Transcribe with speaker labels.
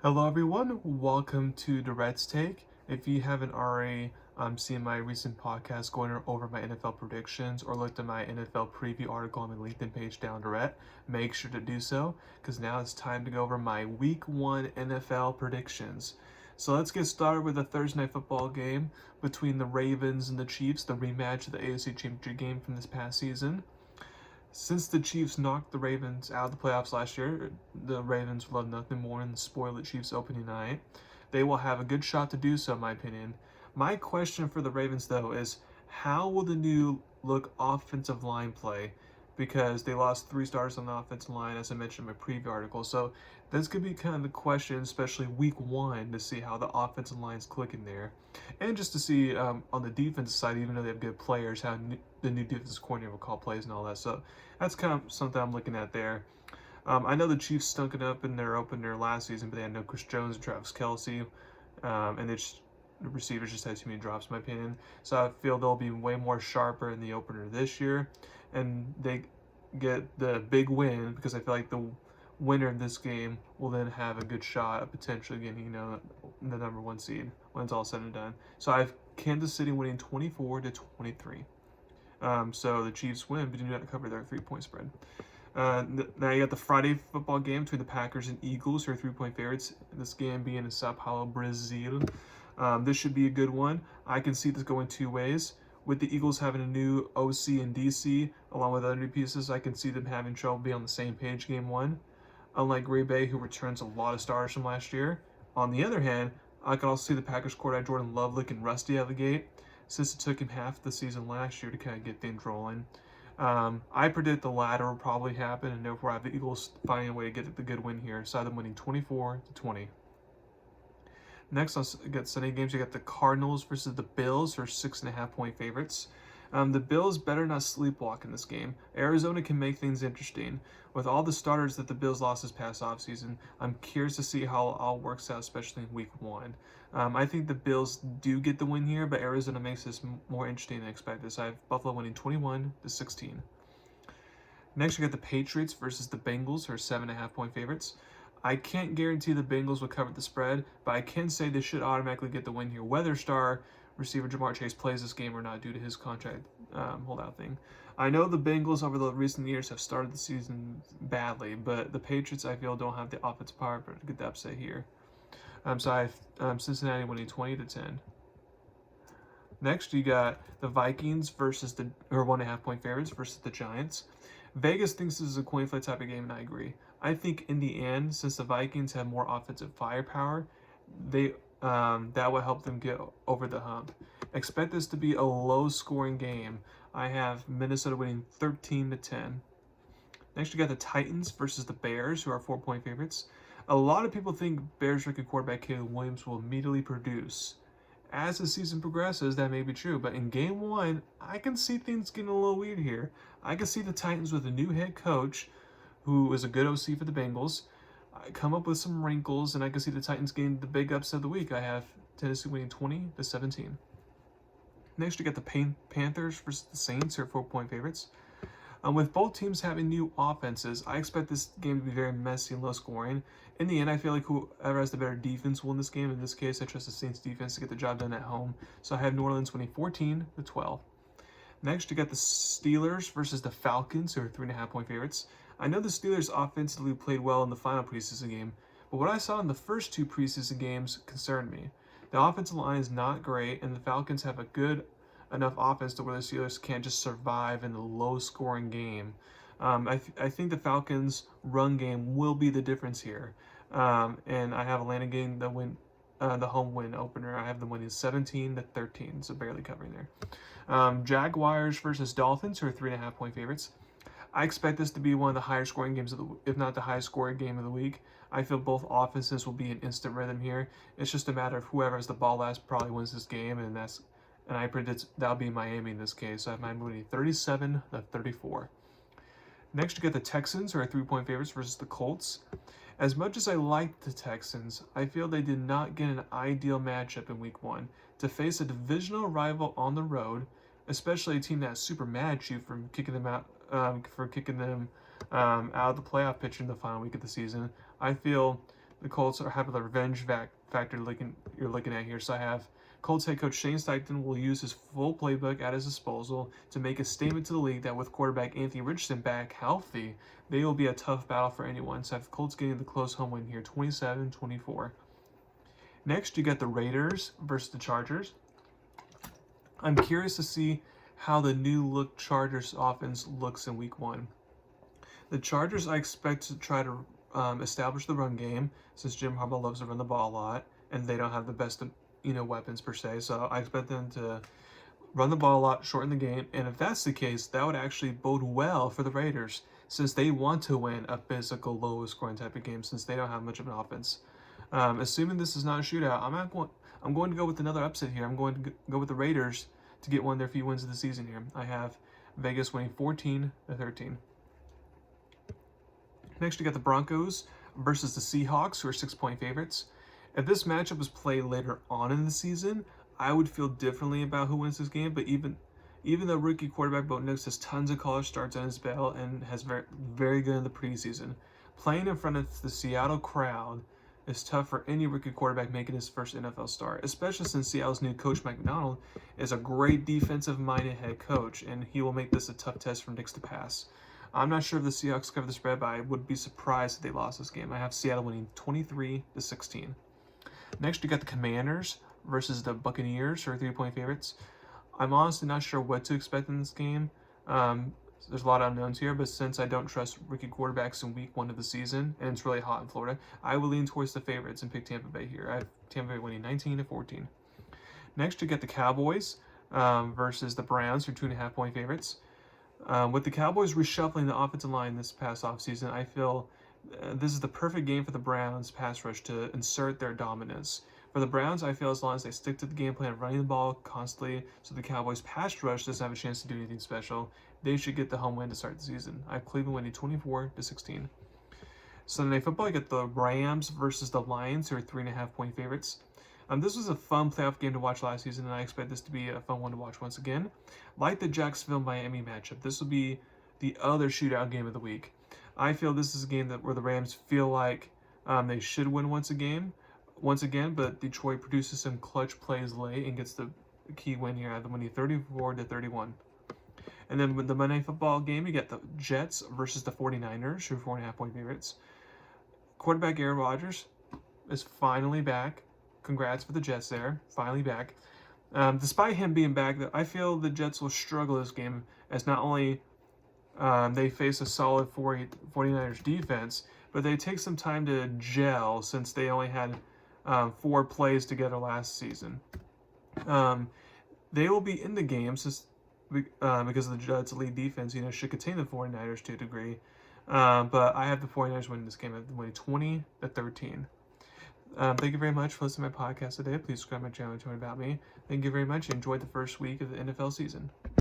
Speaker 1: Hello everyone, welcome to Durrett's Take. If you haven't already seen my recent podcast going over my NFL predictions or looked at my NFL preview article on my LinkedIn page down Durrett, make sure to do so because now it's time to go over my Week 1 NFL predictions. So let's get started with the Thursday night football game between the Ravens and the Chiefs, the rematch of the AFC Championship game from this past season. Since the Chiefs knocked the Ravens out of the playoffs last year, the Ravens love nothing more than to spoil the Chiefs opening night. They will have a good shot to do so, in my opinion. My question for the Ravens, though, is how will the new look offensive line play? Because they lost three starters on the offensive line, as I mentioned in my preview article. So this could be kind of the question, especially week one, to see how the offensive line is clicking there. And just to see on the defensive side, even though they have good players, how the new defensive coordinator will call plays and all that. So that's kind of something I'm looking at there. I know the Chiefs stunk it up in their opener last season, but they had no Chris Jones and Travis Kelce, and the receivers just had too many drops, in my opinion. So I feel they'll be way more sharper in the opener this year, and they get the big win because I feel like the winner of this game will then have a good shot at potentially getting, the number one seed when it's all said and done. So I have Kansas City winning 24-23. So the Chiefs win, but do not cover their 3-point spread. Now you got the Friday football game between the Packers and Eagles, who are 3-point favorites. This game being in Sao Paulo, Brazil. This should be a good one. I can see this going two ways. With the Eagles having a new OC and DC, along with other new pieces, I can see them having trouble being on the same page game one. Unlike Green Bay, who returns a lot of stars from last year. On the other hand, I can also see the Packers quarterback Jordan Love looking rusty out of the gate, since it took him half the season last year to kind of get things rolling. I predict the latter will probably happen, and therefore I have the Eagles finding a way to get the good win here. So I have them winning 24-20. Next, let's get Sunday games. You got the Cardinals versus the Bills, who are 6.5-point favorites. The Bills better not sleepwalk in this game. Arizona can make things interesting. With all the starters that the Bills lost this past offseason, I'm curious to see how it all works out, especially in week one. I think the Bills do get the win here, but Arizona makes this more interesting than expected. So I have Buffalo winning 21-16. Next, you got the Patriots versus the Bengals, who are 7.5-point favorites. I can't guarantee the Bengals will cover the spread, but I can say they should automatically get the win here, whether star receiver Jamar Chase plays this game or not due to his contract holdout thing. I know the Bengals over the recent years have started the season badly, but the Patriots, I feel, don't have the offensive power to get the upset here. So I have Cincinnati winning 20-10. Next, you got the Vikings versus 1.5-point favorites versus the Giants. Vegas thinks this is a coin flip type of game, and I agree. I think in the end, since the Vikings have more offensive firepower, they that will help them get over the hump. Expect this to be a low-scoring game. I have Minnesota winning 13-10. Next, you got the Titans versus the Bears, who are 4-point favorites. A lot of people think Bears rookie quarterback Caleb Williams will immediately produce. As the season progresses, that may be true, but in game one, I can see things getting a little weird here. I can see the Titans with a new head coach, who is a good OC for the Bengals, come up with some wrinkles, and I can see the Titans getting the big upset of the week. I have Tennessee winning 20-17. Next, you got the Panthers versus the Saints, who are 4-point favorites. With both teams having new offenses, I expect this game to be very messy and low scoring. In the end, I feel like whoever has the better defense will win this game. In this case, I trust the Saints defense to get the job done at home. So I have New Orleans winning 14-12. Next, you got the Steelers versus the Falcons, who are 3.5-point favorites. I know the Steelers offensively played well in the final preseason game, but what I saw in the first two preseason games concerned me. The offensive line is not great, and the Falcons have a good enough offense to where the Steelers can't just survive in a low-scoring game. I think the Falcons' run game will be the difference here, and I have Atlanta getting the home win opener. I have them winning 17-13, so barely covering there. Jaguars versus Dolphins, who are 3.5-point favorites. I expect this to be one of the higher scoring games if not the highest scoring game of the week. I feel both offenses will be in instant rhythm here. It's just a matter of whoever has the ball last probably wins this game, and I predict that'll be Miami in this case. So I have Miami winning 37-34. Next, you get the Texans, who are 3-point favorites versus the Colts. As much as I like the Texans, I feel they did not get an ideal matchup in week one. To face a divisional rival on the road, especially a team that's super mad at you for kicking them out out of the playoff picture in the final week of the season, I feel the Colts have the revenge factor you're looking at here. So I have Colts head coach Shane Steichen will use his full playbook at his disposal to make a statement to the league that with quarterback Anthony Richardson back healthy, they will be a tough battle for anyone. So I have the Colts getting the close home win here, 27-24. Next, you got the Raiders versus the Chargers. I'm curious to see how the new look Chargers offense looks in week 1. The Chargers, I expect to try to establish the run game, since Jim Harbaugh loves to run the ball a lot, and they don't have the best, weapons per se. So I expect them to run the ball a lot, shorten the game, and if that's the case, that would actually bode well for the Raiders, since they want to win a physical, low-scoring type of game, since they don't have much of an offense. Assuming this is not a shootout, I'm going to go with another upset here. I'm going to go with the Raiders to get one of their few wins of the season here. I have Vegas winning 14-13. Next, you got the Broncos versus the Seahawks, who are 6-point favorites. If this matchup was played later on in the season, I would feel differently about who wins this game. But even though rookie quarterback Bo Nix has tons of college starts on his belt and has very good in the preseason, playing in front of the Seattle crowd is tough for any rookie quarterback making his first NFL start, especially since Seattle's new coach Mike Macdonald is a great defensive-minded head coach, and he will make this a tough test for Nix to pass. I'm not sure if the Seahawks cover the spread, but I would be surprised if they lost this game. I have Seattle winning 23-16. Next, you got the Commanders versus the Buccaneers, who are 3-point favorites. I'm honestly not sure what to expect in this game. There's a lot of unknowns here, but since I don't trust rookie quarterbacks in week 1 of the season, and it's really hot in Florida, I will lean towards the favorites and pick Tampa Bay here. I have Tampa Bay winning 19-14. Next, you get the Cowboys versus the Browns, who are 2.5-point favorites. With the Cowboys reshuffling the offensive line this past offseason, I feel this is the perfect game for the Browns pass rush to insert their dominance. For the Browns, I feel as long as they stick to the game plan of running the ball constantly so the Cowboys pass rush doesn't have a chance to do anything special, they should get the home win to start the season. I have Cleveland winning 24-16. Sunday Night Football, you get the Rams versus the Lions, who are 3.5-point favorites. This was a fun playoff game to watch last season, and I expect this to be a fun one to watch once again. Like the Jacksonville-Miami matchup, this will be the other shootout game of the week. I feel this is a game where the Rams feel like they should win once again, but Detroit produces some clutch plays late and gets the key win here, at the winning 34-31. And then with the Monday Night Football game, you get the Jets versus the 49ers, who are 4.5-point favorites. Quarterback Aaron Rodgers is finally back. Congrats for the Jets there, finally back. Despite him being back, I feel the Jets will struggle this game, as not only they face a solid 49ers defense, but they take some time to gel since they only had 4 plays together last season. They will be in the game because of the Jets' lead defense, should contain the 49ers to a degree. But I have the 49ers winning this game at 20-13. Thank you very much for listening to my podcast today. Please subscribe to my channel to learn about me. Thank you very much. Enjoy the first week of the NFL season.